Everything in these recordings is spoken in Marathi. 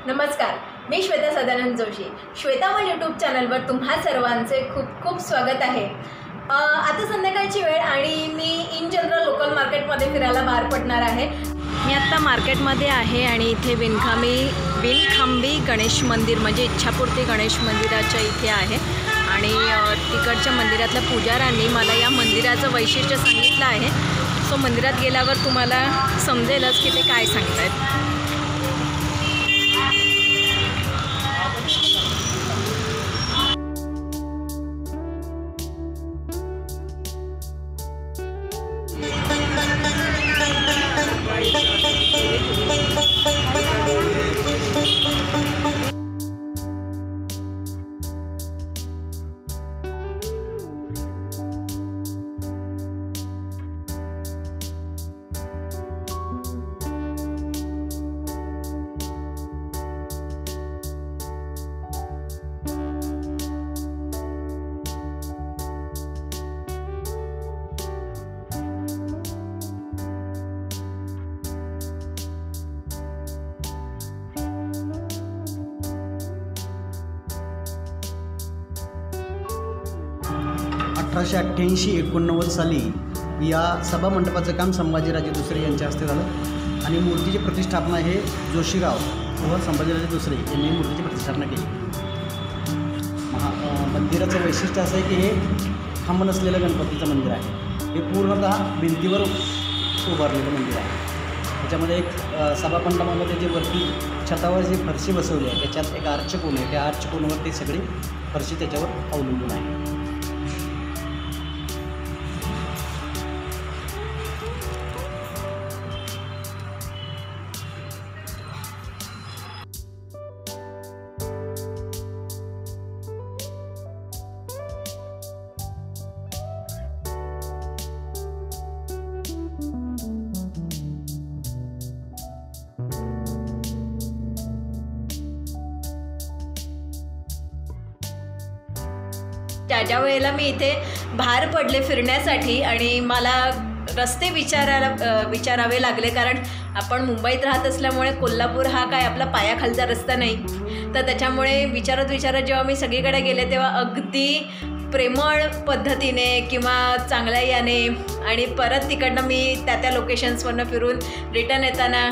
नमस्कार, मी श्वेता सदानंद जोशी. श्वेतामल यूट्यूब चॅनलवर तुम्हा सर्वांचे खूप खूप स्वागत आहे. आता संध्याकाळची वेळ आणि मी इन जनरल लोकल मार्केटमध्ये फिरायला बाहेर पडणार आहे. मी आत्ता मार्केटमध्ये आहे आणि इथे विणखांबी गणेश मंदिर म्हणजे इच्छापूर्ती गणेश मंदिराच्या इथे आहे आणि तिकडच्या मंदिरातल्या पुजाऱ्यांनी मला या मंदिराचं वैशिष्ट्य सांगितलं आहे. सो मंदिरात गेल्यावर तुम्हाला समजेलच की ते काय सांगतायत. अठराशे 88-89 साली या सभामंडपाचं काम संभाजीराजे दुसरे यांच्या हस्ते झालं आणि मूर्तीची प्रतिष्ठापना हे जोशीराव व संभाजीराजे दुसरे यांनी मूर्तीची प्रतिष्ठापना केली. मंदिराचं वैशिष्ट्य असं आहे की हे खांब नसलेलं गणपतीचं मंदिर आहे. हे पूर्णतः भिंतीवर उभारलेलं मंदिर आहे. त्याच्यामध्ये एक सभामंडपामध्ये त्याची वरती छतावर जी फरशी बसवली आहे त्याच्यात एक आर्च कोन आहे. त्या आर्च कोनवर ती सगळी फरशी त्याच्यावर अवलंबून आहे. ज्या वेळेला मी इथे बाहेर पडले फिरण्यासाठी आणि मला रस्ते विचारावे लागले, कारण आपण मुंबईत राहत असल्यामुळे कोल्हापूर हा काय आपला पायाखालचा रस्ता नाही. तर त्याच्यामुळे विचारत जेव्हा मी सगळीकडे गेले तेव्हा अगदी प्रेमळ पद्धतीने किंवा चांगल्या याने आणि परत तिकडनं मी त्या लोकेशन्सवरनं फिरून रिटर्न येताना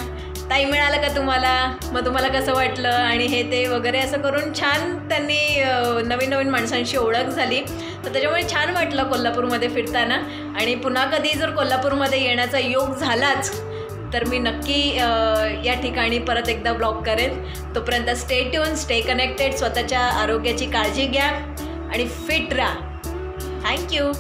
ताई मिळालं का तुम्हाला, मग तुम्हाला कसं वाटलं आणि हे ते वगैरे असं करून छान त्यांनी नवीन माणसांशी ओळख झाली. तर त्याच्यामुळे छान वाटलं कोल्हापूरमध्ये फिरताना. आणि पुन्हा कधी जर कोल्हापूरमध्ये येण्याचा योग झालाच तर मी नक्की या ठिकाणी परत एकदा ब्लॉग करेन. तोपर्यंत स्टे ट्यून, स्टे कनेक्टेड, स्वतःच्या आरोग्याची काळजी घ्या आणि फिट राहा. थँक्यू.